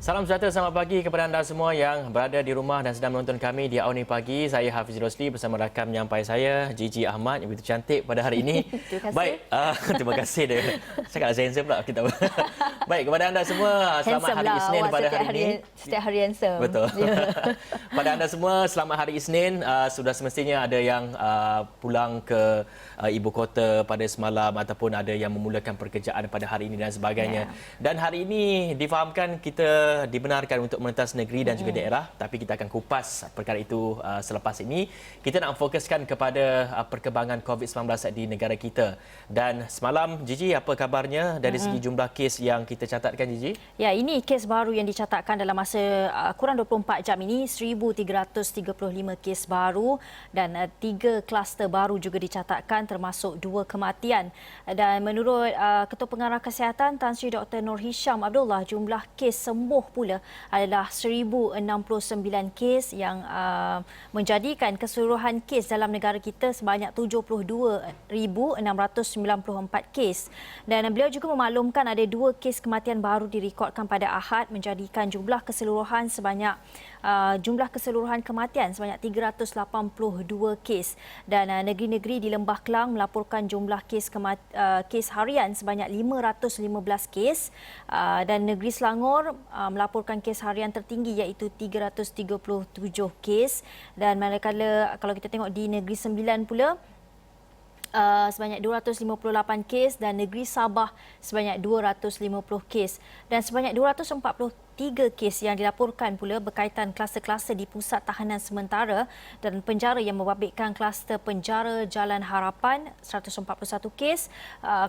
Salam sejahtera, selamat pagi kepada anda semua yang berada di rumah dan sedang menonton kami di Awni Pagi. Saya Hafiz Rosli bersama rakan menyampai saya, Gigi Ahmad yang begitu cantik pada hari ini. Terima kasih. Baik, terima kasih dia. Saya kata handsome pula kita. Baik, kepada anda semua, selamat hari Isnin pada hari ini. Setiap hari handsome. Betul. Yeah. Pada anda semua, selamat hari Isnin. Sudah semestinya ada yang pulang ke ibu kota pada semalam ataupun ada yang memulakan pekerjaan pada hari ini dan sebagainya. Dan hari ini difahamkan kita dibenarkan untuk merentas negeri dan juga daerah, tapi kita akan kupas perkara itu selepas ini. Kita nak fokuskan kepada perkembangan COVID-19 di negara kita. Dan semalam, Gigi, apa kabarnya dari segi jumlah kes yang kita catatkan, Gigi? Ya, ini kes baru yang dicatatkan dalam masa kurang 24 jam ini, 1,335 kes baru dan 3 kluster baru juga dicatatkan termasuk 2 kematian. Dan menurut Ketua Pengarah Kesihatan Tan Sri Dr. Nur Hisham Abdullah, jumlah kes sembuh pula adalah 1,069 kes yang menjadikan keseluruhan kes dalam negara kita sebanyak 72,694 kes. Dan beliau juga memaklumkan ada 2 kes kematian baru direkodkan pada Ahad, menjadikan jumlah keseluruhan kematian sebanyak 382 kes. Dan negeri-negeri di Lembah Kelang melaporkan jumlah kes harian sebanyak 515 kes dan negeri Selangor melaporkan kes harian tertinggi iaitu 337 kes. Dan manakala kalau kita tengok di Negeri Sembilan pula sebanyak 258 kes dan negeri Sabah sebanyak 250 kes dan sebanyak 243 kes yang dilaporkan pula berkaitan kluster-kluster di pusat tahanan sementara dan penjara yang membabitkan kluster penjara Jalan Harapan 141 kes,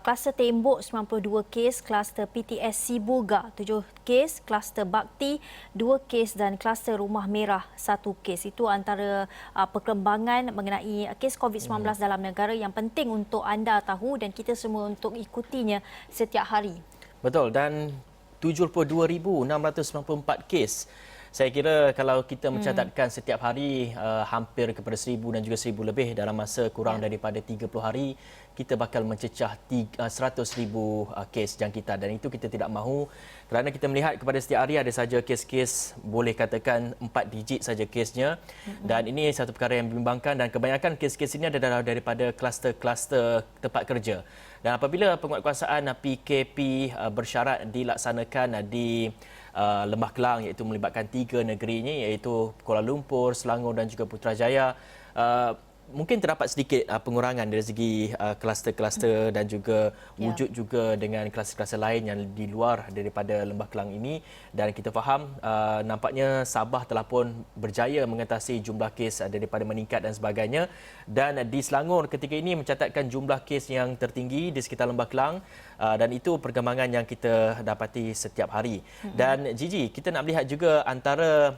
kluster Tembok 92 kes, kluster PTS Siboga 7 kes, kluster Bakti 2 kes dan kluster Rumah Merah 1 kes. Itu antara perkembangan mengenai kes COVID-19 dalam negara yang penting untuk anda tahu dan kita semua untuk ikutinya setiap hari. Betul, dan 72,694 kes. Saya kira kalau kita mencatatkan setiap hari hampir kepada 1,000 dan juga 1,000 lebih dalam masa kurang daripada 30 hari, kita bakal mencecah 100,000 kes jangkitan dan itu kita tidak mahu kerana kita melihat kepada setiap hari ada saja kes-kes boleh katakan 4 digit saja kesnya dan ini satu perkara yang membimbangkan dan kebanyakan kes-kes ini adalah daripada kluster-kluster tempat kerja. Dan apabila penguatkuasaan PKP bersyarat dilaksanakan di Lembah Kelang iaitu melibatkan 3 negeri ini iaitu Kuala Lumpur, Selangor dan juga Putrajaya, mungkin terdapat sedikit pengurangan dari segi kluster-kluster dan juga wujud juga dengan kluster-kluster lain yang di luar daripada Lembah Kelang ini dan kita faham nampaknya Sabah telah pun berjaya mengatasi jumlah kes daripada meningkat dan sebagainya dan di Selangor ketika ini mencatatkan jumlah kes yang tertinggi di sekitar Lembah Kelang dan itu perkembangan yang kita dapati setiap hari. Dan Gigi, kita nak melihat juga antara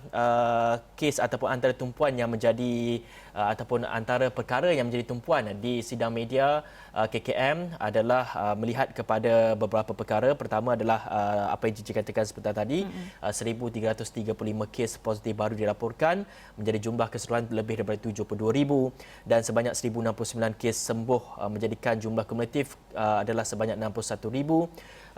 kes ataupun antara tumpuan yang menjadi ataupun antara perkara yang menjadi tumpuan di sidang media KKM adalah melihat kepada beberapa perkara. Pertama adalah apa yang Gigi katakan sebentar tadi, 1,335 kes positif baru dilaporkan menjadi jumlah keseluruhan lebih daripada 72,000 dan sebanyak 1,069 kes sembuh menjadikan jumlah kumulatif adalah sebanyak 61,273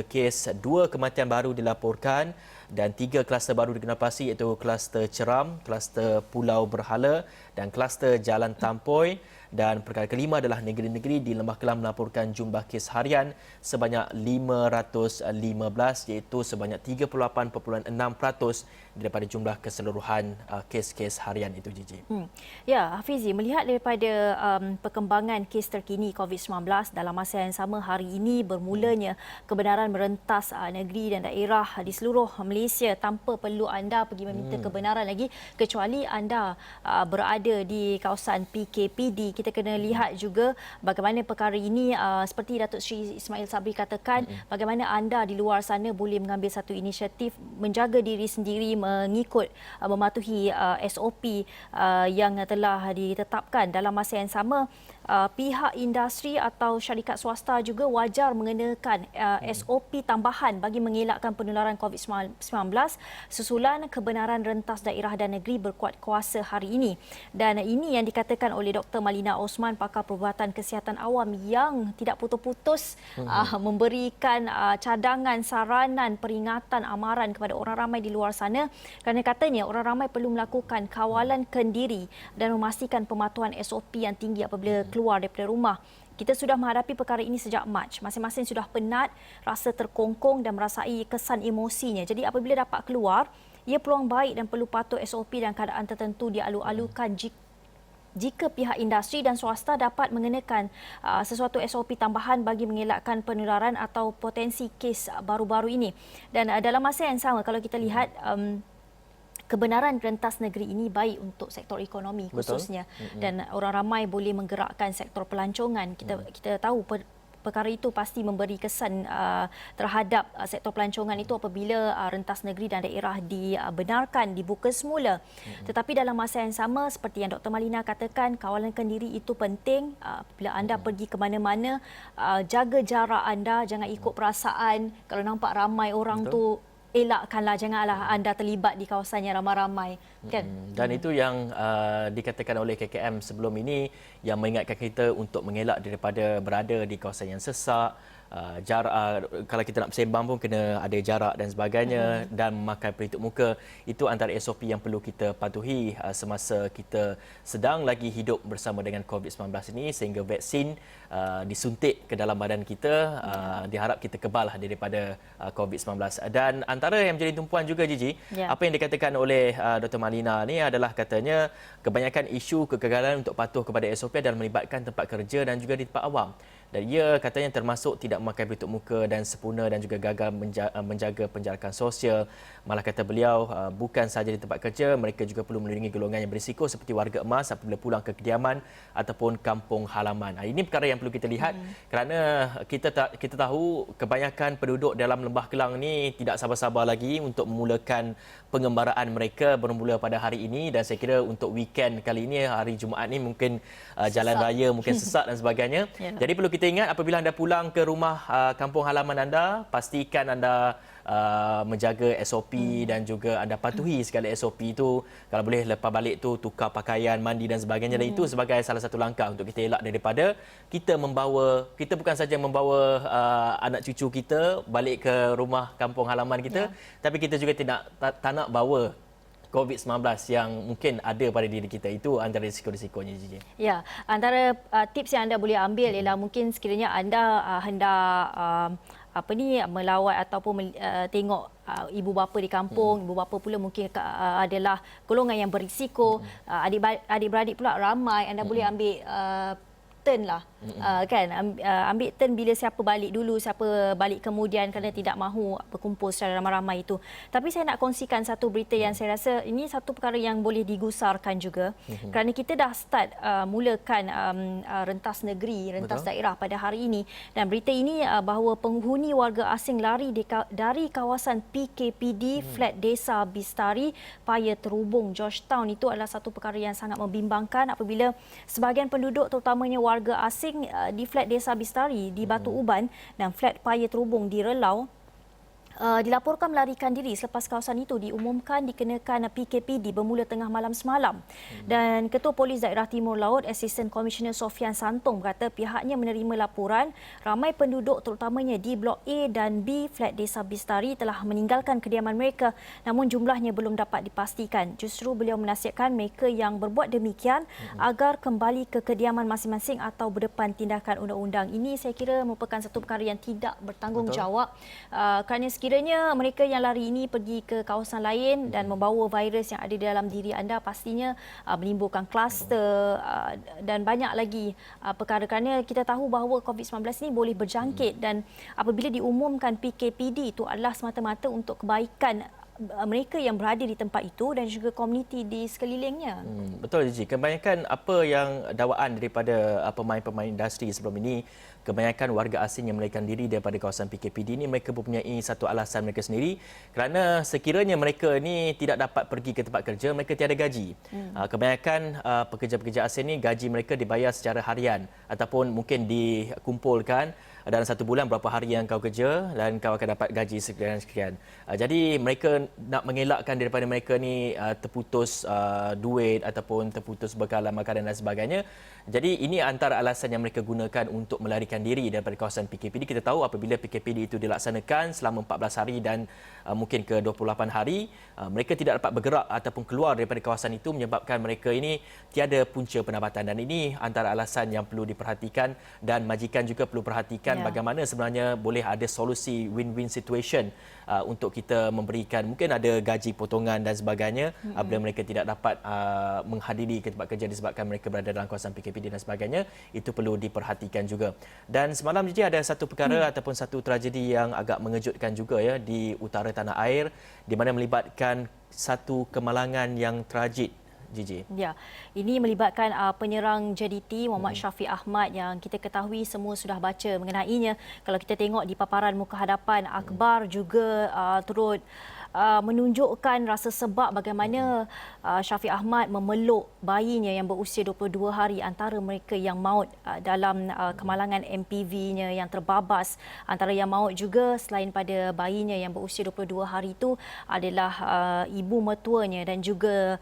kes. 2 kematian baru dilaporkan dan 3 kluster baru dikenalpasti iaitu kluster Ceram, kluster Pulau Berhala dan kluster Jalan Tampoi. Dan perkara kelima adalah negeri-negeri di Lembah Kelang melaporkan jumlah kes harian sebanyak 515 iaitu sebanyak 38.6% daripada jumlah keseluruhan kes-kes harian itu, Gigi. Ya, Hafizi, melihat daripada perkembangan kes terkini COVID-19 dalam masa yang sama hari ini bermulanya kebenaran merentas negeri dan daerah di seluruh Malaysia tanpa perlu anda pergi meminta kebenaran lagi kecuali anda berada di kawasan PKPD. Kita kena lihat juga bagaimana perkara ini seperti Datuk Seri Ismail Sabri katakan, bagaimana anda di luar sana boleh mengambil satu inisiatif menjaga diri sendiri mengikut mematuhi SOP yang telah ditetapkan. Dalam masa yang sama pihak industri atau syarikat swasta juga wajar mengenakan SOP tambahan bagi mengelakkan penularan COVID-19 susulan kebenaran rentas daerah dan negeri berkuat kuasa hari ini. Dan ini yang dikatakan oleh Dr. Malina Osman, pakar perubatan kesihatan awam yang tidak putus-putus memberikan cadangan, saranan, peringatan, amaran kepada orang ramai di luar sana, kerana katanya orang ramai perlu melakukan kawalan kendiri dan memastikan pematuhan SOP yang tinggi apabila keluar daripada rumah. Kita sudah menghadapi perkara ini sejak Mac. Masing-masing sudah penat, rasa terkongkong dan merasai kesan emosinya. Jadi apabila dapat keluar, ia peluang baik dan perlu patuh SOP dan keadaan tertentu dialu-alukan jika pihak industri dan swasta dapat mengenakan sesuatu SOP tambahan bagi mengelakkan penularan atau potensi kes baru-baru ini. Dan dalam masa yang sama, kalau kita lihat kebenaran rentas negeri ini baik untuk sektor ekonomi khususnya. Dan orang ramai boleh menggerakkan sektor pelancongan. Kita tahu perkara itu pasti memberi kesan terhadap sektor pelancongan itu apabila rentas negeri dan daerah dibenarkan, dibuka semula. Tetapi dalam masa yang sama, seperti yang Dr. Malina katakan, kawalan kendiri itu penting. Bila anda pergi ke mana-mana, jaga jarak anda, jangan ikut perasaan. Kalau nampak ramai orang tu, elakkanlah, janganlah anda terlibat di kawasan yang ramai-ramai, kan? Dan itu yang dikatakan oleh KKM sebelum ini, yang mengingatkan kita untuk mengelak daripada berada di kawasan yang sesak. Jarak, kalau kita nak bersembang pun kena ada jarak dan sebagainya, dan memakai pelitup muka. Itu antara SOP yang perlu kita patuhi semasa kita sedang lagi hidup bersama dengan COVID-19 ini, sehingga vaksin disuntik ke dalam badan kita, diharap kita kebal daripada COVID-19. Dan antara yang menjadi tumpuan juga, Gigi, apa yang dikatakan oleh Dr. Malina ni adalah katanya kebanyakan isu kegagalan untuk patuh kepada SOP dan melibatkan tempat kerja dan juga di tempat awam. Dan ia katanya termasuk tidak memakai pelitup muka dan sempurna dan juga gagal menjaga penjarakan sosial. Malah kata beliau, bukan sahaja di tempat kerja, mereka juga perlu melindungi golongan yang berisiko seperti warga emas apabila pulang ke kediaman ataupun kampung halaman. Ini perkara yang perlu kita lihat, kerana kita tahu kebanyakan penduduk dalam Lembah Kelang ni tidak sabar-sabar lagi untuk memulakan pengembaraan mereka bermula pada hari ini. Dan saya kira untuk weekend kali ini, hari Jumaat ni mungkin jalan raya mungkin sesak dan sebagainya. Jadi perlu kita ingat, apabila anda pulang ke rumah kampung halaman anda, pastikan anda menjaga SOP dan juga anda patuhi segala SOP itu. Kalau boleh lepas balik tu tukar pakaian, mandi dan sebagainya. Dan itu sebagai salah satu langkah untuk kita elak daripada kita bukan saja membawa anak cucu kita balik ke rumah kampung halaman kita, tapi kita juga tak nak bawa COVID-19 yang mungkin ada pada diri kita. Itu antara risiko-risikonya, Gigi. Ya, antara tips yang anda boleh ambil ialah mungkin sekiranya anda hendak melawat ataupun tengok ibu bapa di kampung, ibu bapa pula mungkin adalah golongan yang berisiko, adik-beradik pula ramai, anda boleh ambil turn lah, kan, ambil turn bila siapa balik dulu, siapa balik kemudian, kerana tidak mahu berkumpul secara ramai-ramai itu. Tapi saya nak kongsikan satu berita yang saya rasa ini satu perkara yang boleh digusarkan juga, kerana kita dah start mulakan rentas negeri, rentas daerah pada hari ini, dan berita ini bahawa penghuni warga asing lari dari kawasan PKPD flat Desa Bistari, Paya Terhubung, Georgetown. Itu adalah satu perkara yang sangat membimbangkan apabila sebahagian penduduk, terutamanya warga asing di flat Desa Bistari di Batu Uban dan flat Paya Terhubung di Relau dilaporkan melarikan diri selepas kawasan itu diumumkan dikenakan PKPD bermula tengah malam semalam. Dan Ketua Polis Daerah Timur Laut, Assistant Commissioner Sofian Santong berkata pihaknya menerima laporan ramai penduduk terutamanya di Blok A dan B flat Desa Bistari telah meninggalkan kediaman mereka, namun jumlahnya belum dapat dipastikan. Justru beliau menasihatkan mereka yang berbuat demikian agar kembali ke kediaman masing-masing atau berdepan tindakan undang-undang. Ini saya kira merupakan satu perkara yang tidak bertanggungjawab, kerana sekiranya mereka yang lari ini pergi ke kawasan lain dan membawa virus yang ada di dalam diri anda, pastinya menimbulkan kluster dan banyak lagi perkara, kerana kita tahu bahawa COVID-19 ini boleh berjangkit dan apabila diumumkan PKPD itu adalah semata-mata untuk kebaikan mereka yang berada di tempat itu dan juga komuniti di sekelilingnya. Betul, Gigi. Kebanyakan apa yang dakwaan daripada pemain-pemain industri sebelum ini, kebanyakan warga asing yang melarikan diri daripada kawasan PKPD ini, mereka mempunyai satu alasan mereka sendiri, kerana sekiranya mereka ini tidak dapat pergi ke tempat kerja, mereka tiada gaji. Kebanyakan pekerja-pekerja asing ini, gaji mereka dibayar secara harian ataupun mungkin dikumpulkan dalam satu bulan berapa hari yang kau kerja dan kau akan dapat gaji sekian-sekian. Jadi mereka nak mengelakkan daripada mereka ni terputus duit ataupun terputus bekalan makanan dan sebagainya. Jadi ini antara alasan yang mereka gunakan untuk melarikan diri daripada kawasan PKPD. Kita tahu apabila PKPD itu dilaksanakan selama 14 hari dan mungkin ke 28 hari, mereka tidak dapat bergerak ataupun keluar daripada kawasan itu menyebabkan mereka ini tiada punca pendapatan, dan ini antara alasan yang perlu diperhatikan, dan majikan juga perlu perhatikan bagaimana sebenarnya boleh ada solusi win-win situation untuk kita memberikan, mungkin ada gaji potongan dan sebagainya apabila mereka tidak dapat menghadiri ke tempat kerja disebabkan mereka berada dalam kawasan PKPD dan sebagainya. Itu perlu diperhatikan juga. Dan semalam jadi ada satu perkara ataupun satu tragedi yang agak mengejutkan juga ya di utara tanah air, di mana melibatkan satu kemalangan yang tragik, Gigi. Ya, ini melibatkan penyerang JDT Muhammad Syafiq Ahmad yang kita ketahui semua sudah baca mengenainya. Kalau kita tengok di paparan muka hadapan, akhbar juga turut menunjukkan rasa sebab bagaimana Syafiq Ahmad memeluk bayinya yang berusia 22 hari, antara mereka yang maut dalam kemalangan MPV-nya yang terbabas. Antara yang maut juga selain pada bayinya yang berusia 22 hari itu adalah ibu mertuanya dan juga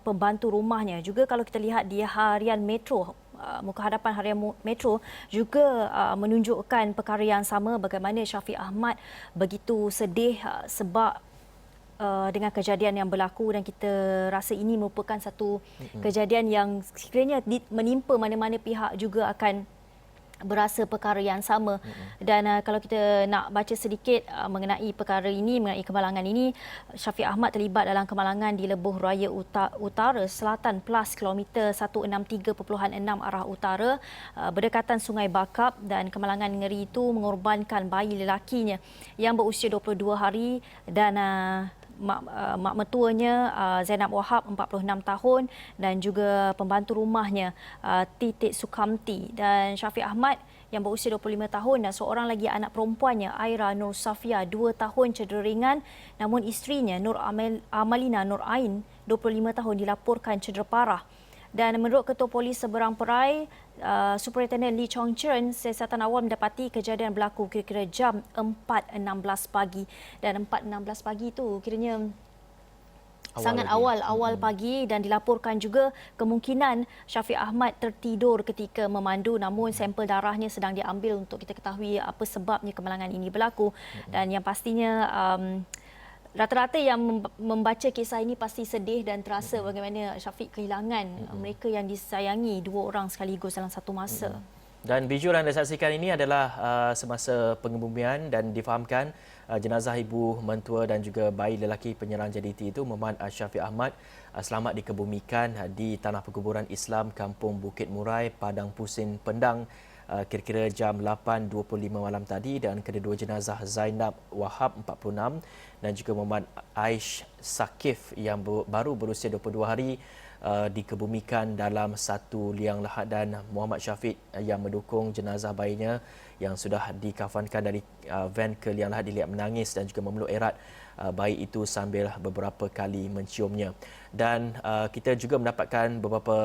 pembantu rumahnya. Juga kalau kita lihat di harian Metro, muka hadapan harian Metro juga menunjukkan perkara yang sama, bagaimana Syafiq Ahmad begitu sedih sebab dengan kejadian yang berlaku, dan kita rasa ini merupakan satu kejadian yang sekiranya menimpa mana-mana pihak juga akan berasa perkara yang sama. Dan kalau kita nak baca sedikit mengenai perkara ini, mengenai kemalangan ini, Syafiq Ahmad terlibat dalam kemalangan di Lebuh Raya Utara Selatan Plus kilometer 163.6 arah utara berdekatan Sungai Bakap, dan kemalangan ngeri itu mengorbankan bayi lelakinya yang berusia 22 hari dan mak mertuanya Zainab Wahab 46 tahun dan juga pembantu rumahnya Titik Sukamti. Dan Syafiq Ahmad yang berusia 25 tahun dan seorang lagi anak perempuannya Aira Nur Safia 2 tahun cedera ringan, namun isterinya Nur Amalina Nur Ain 25 tahun dilaporkan cedera parah. Dan menurut Ketua Polis Seberang Perai, Superintendent Lee Chong Chern, siasatan awal mendapati kejadian berlaku kira-kira jam 4.16 pagi. Dan 4.16 pagi itu kiranya sangat awal pagi, dan dilaporkan juga kemungkinan Syafiq Ahmad tertidur ketika memandu, namun sampel darahnya sedang diambil untuk kita ketahui apa sebabnya kemalangan ini berlaku. Dan yang pastinya rata-rata yang membaca kisah ini pasti sedih dan terasa bagaimana Syafiq kehilangan mereka yang disayangi, 2 orang sekaligus dalam satu masa. Dan visual yang anda saksikan ini adalah semasa pengebumian, dan difahamkan jenazah ibu mentua dan juga bayi lelaki penyerang JDT itu Muhammad Syafiq Ahmad selamat dikebumikan di tanah perkuburan Islam Kampung Bukit Murai, Padang Pusing, Pendang kira-kira jam 8.25 malam tadi. Dan kedua jenazah Zainab Wahab 46 dan juga Muhammad Aish Sakif yang baru berusia 22 hari dikebumikan dalam satu liang lahat, dan Muhammad Syafiq yang mendukung jenazah bayinya yang sudah dikafankan dari van ke liang lahat dilihat menangis dan juga memeluk erat bayi itu sambil beberapa kali menciumnya. Dan kita juga mendapatkan beberapa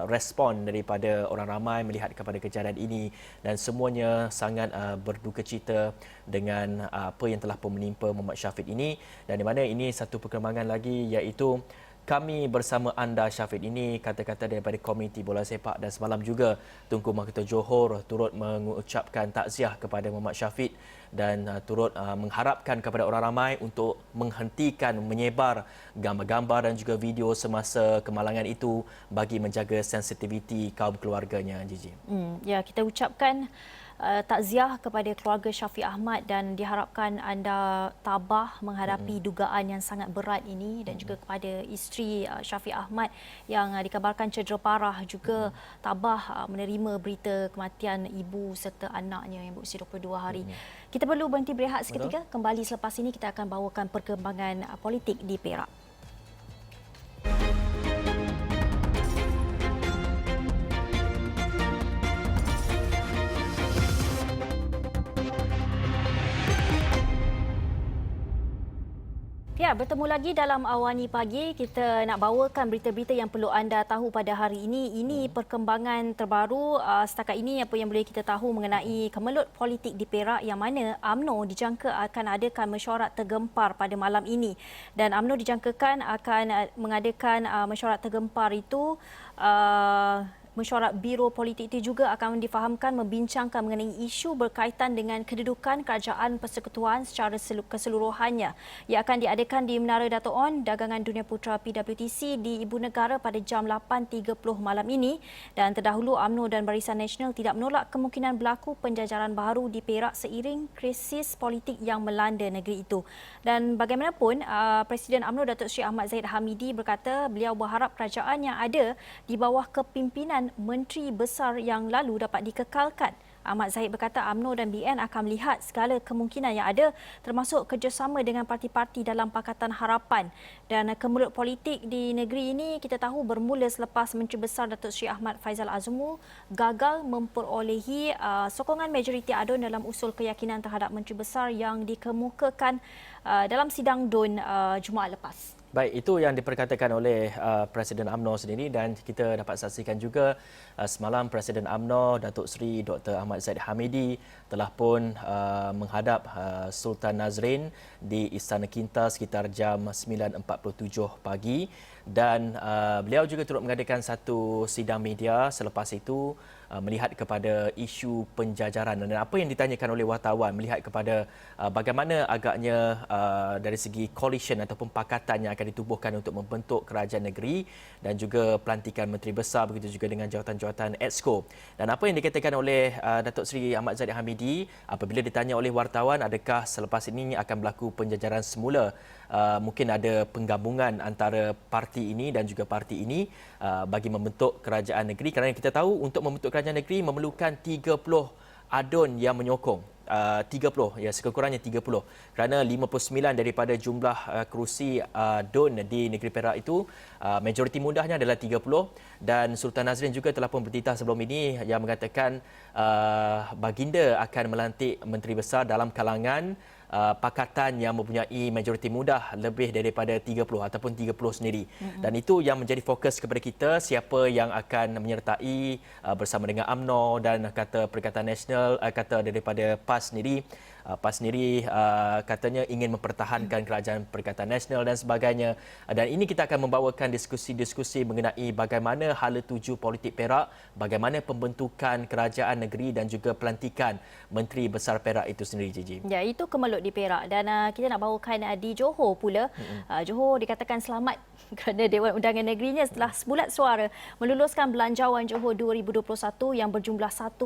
respon daripada orang ramai melihat kepada kejadian ini, dan semuanya sangat berduka cita dengan apa yang telah pun menimpa Muhammad Syafiq ini. Dan di mana ini satu perkembangan lagi, iaitu kami bersama anda Syafiq ini, kata-kata daripada komuniti bola sepak. Dan semalam juga Tunku Mahkota Johor turut mengucapkan takziah kepada Muhammad Syafiq dan turut mengharapkan kepada orang ramai untuk menghentikan menyebar gambar-gambar dan juga video semasa kemalangan itu bagi menjaga sensitiviti kaum keluarganya, Gigi. Ya, kita ucapkan takziah kepada keluarga Syafiq Ahmad dan diharapkan anda tabah menghadapi dugaan yang sangat berat ini, dan juga kepada isteri Syafiq Ahmad yang dikabarkan cedera parah juga tabah menerima berita kematian ibu serta anaknya yang berusia 22 hari. Kita perlu berhenti berehat seketika. Kembali selepas ini kita akan bawakan perkembangan politik di Perak. Ya, bertemu lagi dalam Awani Pagi. Kita nak bawakan berita-berita yang perlu anda tahu pada hari ini. Ini perkembangan terbaru setakat ini apa yang boleh kita tahu mengenai kemelut politik di Perak, yang mana UMNO dijangka akan adakan mesyuarat tergempar pada malam ini. Dan UMNO dijangkakan akan mengadakan mesyuarat tergempar itu mesyuarat Biro Politik itu juga akan difahamkan membincangkan mengenai isu berkaitan dengan kedudukan Kerajaan Persekutuan secara keseluruhannya. Ia akan diadakan di Menara Dato' On Dagangan Dunia Putra PWTC di Ibu Negara pada jam 8.30 malam ini. Dan terdahulu UMNO dan Barisan Nasional tidak menolak kemungkinan berlaku penjajaran baru di Perak seiring krisis politik yang melanda negeri itu. Dan bagaimanapun, Presiden UMNO Datuk Seri Ahmad Zahid Hamidi berkata beliau berharap kerajaan yang ada di bawah kepimpinan Menteri Besar yang lalu dapat dikekalkan. Ahmad Zahid berkata UMNO dan BN akan melihat segala kemungkinan yang ada, termasuk kerjasama dengan parti-parti dalam Pakatan Harapan. Dan kemelut politik di negeri ini kita tahu bermula selepas Menteri Besar Datuk Seri Ahmad Faizal Azmu gagal memperolehi sokongan majoriti ADUN dalam usul keyakinan terhadap Menteri Besar yang dikemukakan dalam sidang DUN Jumaat lepas. Baik, itu yang diperkatakan oleh Presiden UMNO sendiri, dan kita dapat saksikan juga semalam Presiden UMNO Datuk Seri Dr. Ahmad Zahid Hamidi telah pun menghadap Sultan Nazrin di Istana Kinta sekitar jam 9.47 pagi, dan beliau juga turut mengadakan satu sidang media selepas itu melihat kepada isu penjajaran, dan apa yang ditanyakan oleh wartawan melihat kepada bagaimana agaknya dari segi coalition ataupun pakatan yang akan ditubuhkan untuk membentuk kerajaan negeri dan juga pelantikan Menteri Besar, begitu juga dengan jawatan-jawatan EXCO. Dan apa yang dikatakan oleh Datuk Seri Ahmad Zahid Hamidi apabila ditanya oleh wartawan adakah selepas ini akan berlaku penjajaran semula, mungkin ada penggabungan antara parti ini dan juga parti ini bagi membentuk kerajaan negeri, kerana kita tahu untuk membentuk kerajaan negeri memerlukan 30 ADUN yang menyokong. 30, ya, sekurang-kurangnya 30, kerana 59 daripada jumlah kerusi DUN di negeri Perak itu majoriti mudahnya adalah 30, dan Sultan Nazrin juga telah pun bertitah sebelum ini yang mengatakan baginda akan melantik Menteri Besar dalam kalangan pakatan yang mempunyai majoriti mudah lebih daripada 30 ataupun 30 sendiri. Dan itu yang menjadi fokus kepada kita, siapa yang akan menyertai bersama dengan UMNO dan kata Perikatan Nasional, kata daripada PAS sendiri. PAS sendiri katanya ingin mempertahankan kerajaan Perikatan Nasional dan sebagainya. Dan ini kita akan membawakan diskusi-diskusi mengenai bagaimana hala tuju politik Perak, bagaimana pembentukan kerajaan negeri dan juga pelantikan Menteri Besar Perak itu sendiri, Gigi. Ya, itu kemelut di Perak, dan kita nak bawakan di Johor pula. Johor dikatakan selamat kerana Dewan Undangan Negerinya setelah sebulat suara meluluskan Belanjawan Johor 2021 yang berjumlah 1.8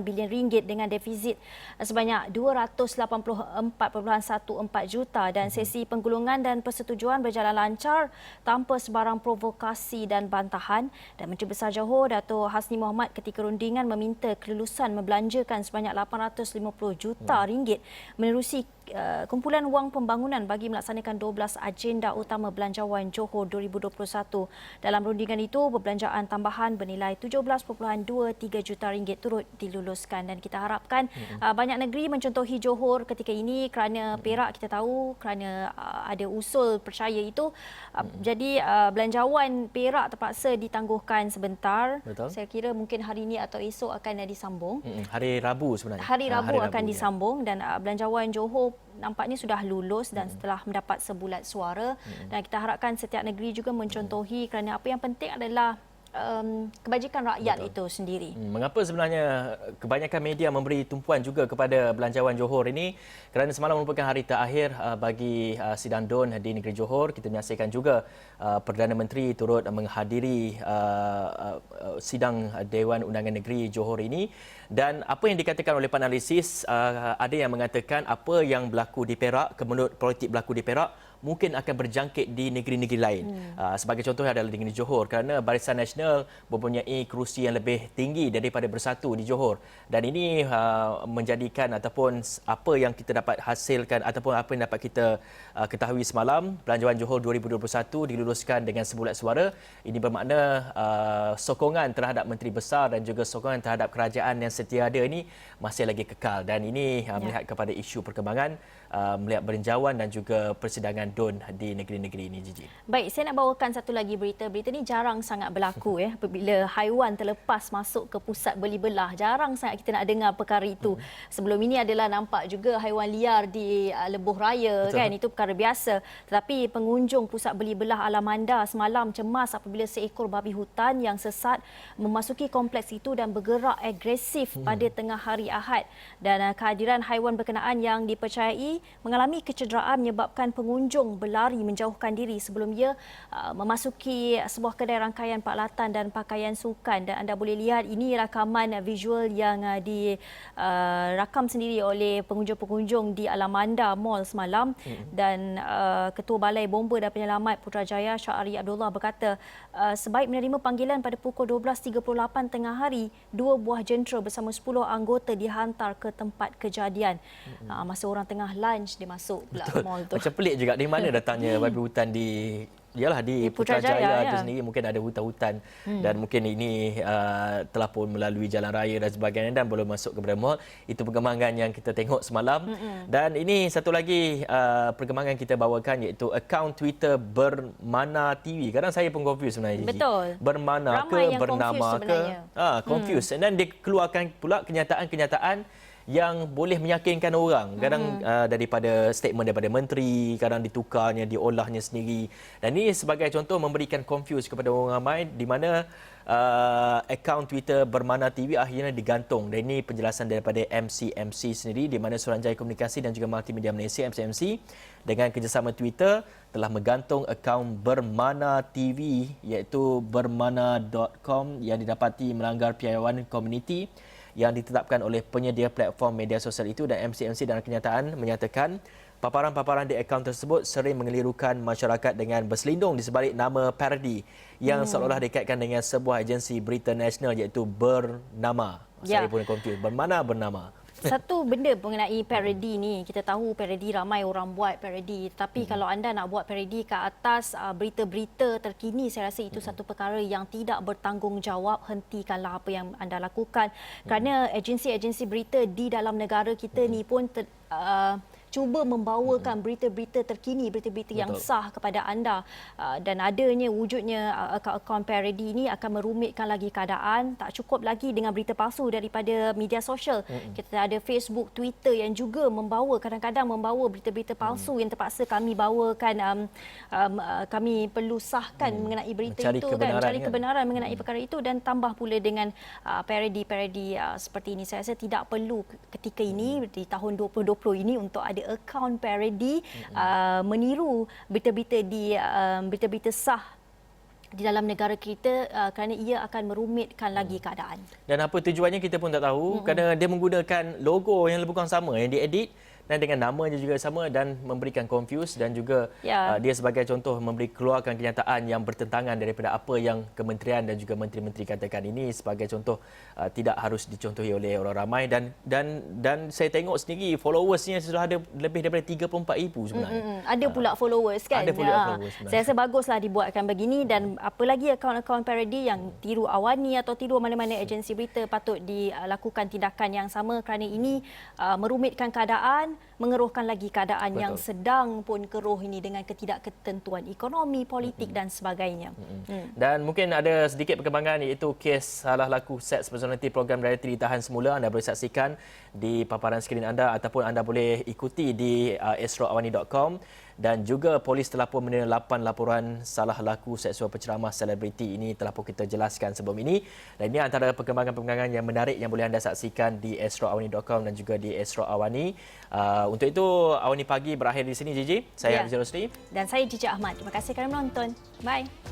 bilion ringgit dengan defisit sebanyak 284.14 juta, dan sesi penggulungan dan persetujuan berjalan lancar tanpa sebarang provokasi dan bantahan. Dan Menteri Besar Johor Dato' Hasni Mohamad ketika rundingan meminta kelulusan membelanjakan sebanyak 850 juta ringgit menerusi kumpulan wang pembangunan bagi melaksanakan 12 agenda utama Belanjawan Johor 2021. Dalam rundingan itu, perbelanjaan tambahan bernilai 17.23 juta ringgit turut diluluskan, dan kita harapkan banyak negeri mencontohi Johor ketika ini, kerana Perak kita tahu kerana ada usul percaya itu. Jadi Belanjawan Perak terpaksa ditangguhkan sebentar. Betul. Saya kira mungkin hari ini atau esok akan disambung. Hari Rabu sebenarnya. Hari Rabu akan ya. disambung, dan Belanjawan Johor nampaknya sudah lulus dan setelah mendapat sebulat suara. Dan kita harapkan setiap negeri juga mencontohi, kerana apa yang penting adalah kebajikan rakyat itu sendiri. Mengapa sebenarnya kebanyakan media memberi tumpuan juga kepada Belanjawan Johor ini? Kerana semalam merupakan hari terakhir bagi sidang DUN di negeri Johor. Kita menyaksikan juga Perdana Menteri turut menghadiri sidang Dewan Undangan Negeri Johor ini. Dan apa yang dikatakan oleh penalisis, ada yang mengatakan apa yang berlaku di Perak, kemenut politik berlaku di Perak, mungkin akan berjangkit di negeri-negeri lain. Sebagai contoh adalah di negeri Johor, kerana Barisan Nasional mempunyai kerusi yang lebih tinggi daripada Bersatu di Johor. Dan ini menjadikan ataupun apa yang kita dapat hasilkan ataupun apa yang dapat kita ketahui semalam, Belanjawan Johor 2021 diluluskan dengan sebulat suara. Ini bermakna sokongan terhadap Menteri Besar dan juga sokongan terhadap kerajaan yang setiada ini masih lagi kekal. Dan ini melihat kepada isu perkembangan melihat belanjawan dan juga persidangan DUN di negeri-negeri ini, Gigi. Baik, saya nak bawakan satu lagi berita. Berita ni jarang sangat berlaku apabila haiwan terlepas masuk ke pusat beli belah. Jarang sangat kita nak dengar perkara itu. Sebelum ini adalah nampak juga haiwan liar di lebuh raya. Betul. Kan, itu perkara biasa. Tetapi pengunjung pusat beli belah Alamanda semalam cemas apabila seekor babi hutan yang sesat memasuki kompleks itu dan bergerak agresif pada tengah hari Ahad. Dan kehadiran haiwan berkenaan yang dipercayai mengalami kecederaan menyebabkan pengunjung berlari menjauhkan diri sebelum ia memasuki sebuah kedai rangkaian peralatan dan pakaian sukan. Dan anda boleh lihat ini rakaman visual yang dirakam sendiri oleh pengunjung-pengunjung di Alamanda Mall semalam. Dan Ketua Balai Bomba dan Penyelamat Putrajaya Syahri Abdullah berkata sebaik menerima panggilan pada pukul 12.38 tengah hari, 2 buah jentera bersama 10 anggota dihantar ke tempat kejadian. Masa orang tengah lunch dia masuk pula mall tu. Macam pelik juga, di mana datangnya babi hutan di Putrajaya itu sendiri. Mungkin ada hutan-hutan dan mungkin ini telah pun melalui jalan raya dan sebagainya dan belum masuk kepada mall. Itu perkembangan yang kita tengok semalam. Dan ini satu lagi perkembangan kita bawakan, iaitu akaun Twitter Bermana TV. Kadang saya pun confuse sebenarnya. Betul. Bermana ke bernama ke? Confuse. Dan dia keluarkan pula kenyataan-kenyataan yang boleh meyakinkan orang. Kadang daripada statement daripada menteri, kadang ditukarnya, diolahnya sendiri. Dan ini sebagai contoh memberikan confuse kepada orang ramai, di mana akaun Twitter Bermana TV akhirnya digantung. Dan ini penjelasan daripada MCMC sendiri, di mana Suruhanjaya Komunikasi dan juga Multimedia Malaysia MCMC dengan kerjasama Twitter telah menggantung akaun Bermana TV, iaitu bermana.com, yang didapati melanggar piawaian komuniti yang ditetapkan oleh penyedia platform media sosial itu. Dan MCMC dalam kenyataan menyatakan paparan-paparan di akaun tersebut sering mengelirukan masyarakat dengan berselindung di sebalik nama parodi yang seolah-olah dikaitkan dengan sebuah agensi berita nasional, iaitu Bernama. Saya pun confused. Bermana bernama. Satu benda mengenai parodi ni, kita tahu parodi ramai orang buat parodi, tapi kalau anda nak buat parodi ke atas berita-berita terkini, saya rasa itu satu perkara yang tidak bertanggungjawab. Hentikanlah apa yang anda lakukan, kerana agensi-agensi berita di dalam negara kita ni pun cuba membawakan berita-berita terkini, berita-berita yang sah kepada anda. Dan adanya wujudnya akaun parodi ini akan merumitkan lagi keadaan. Tak cukup lagi dengan berita palsu daripada media sosial. Kita ada Facebook, Twitter yang juga kadang-kadang membawa berita-berita palsu yang terpaksa kami bawakan. Kami perlu sahkan mengenai berita itu, mencari kebenaran mengenai perkara itu, dan tambah pula dengan parodi-parodi seperti ini. Saya rasa tidak perlu ketika ini, di tahun 2020 ini, untuk ada akaun parodi meniru berita-berita sah di dalam negara kita, kerana ia akan merumitkan lagi keadaan. Dan apa tujuannya kita pun tak tahu, kerana dia menggunakan logo yang lebih kurang sama, yang diedit dan dengan namanya juga sama, dan memberikan confuse. Dan juga dia sebagai contoh keluarkan kenyataan yang bertentangan daripada apa yang kementerian dan juga menteri-menteri katakan. Ini sebagai contoh tidak harus dicontohi oleh orang ramai. Dan saya tengok sendiri followersnya sudah ada lebih daripada 34,000 sebenarnya. Ada pula followers kan. Ada pula followers sebenarnya. Saya rasa baguslah dibuatkan begini. Dan apa lagi akaun-akaun parodi yang tiru Awani atau tiru mana-mana agensi berita, patut dilakukan tindakan yang sama, kerana ini merumitkan keadaan, mengeruhkan lagi keadaan Betul. yang sedang pun keruh ini dengan ketidakketentuan ekonomi, politik dan sebagainya. Dan mungkin ada sedikit perkembangan iaitu kes salah laku seks personality program reality ditahan semula. Anda boleh saksikan di paparan skrin anda ataupun anda boleh ikuti di astroawani.com. Dan juga polis telah pun menerima 8 laporan salah laku seksual penceramah selebriti. Ini telah pun kita jelaskan sebelum ini. Dan ini antara perkembangan-perkembangan yang menarik yang boleh anda saksikan di astroawani.com dan juga di Astro Awani. Untuk itu, Awani Pagi berakhir di sini, Gigi. Saya Hamzul Rosli. Dan saya Cici Ahmad. Terima kasih kerana menonton. Bye.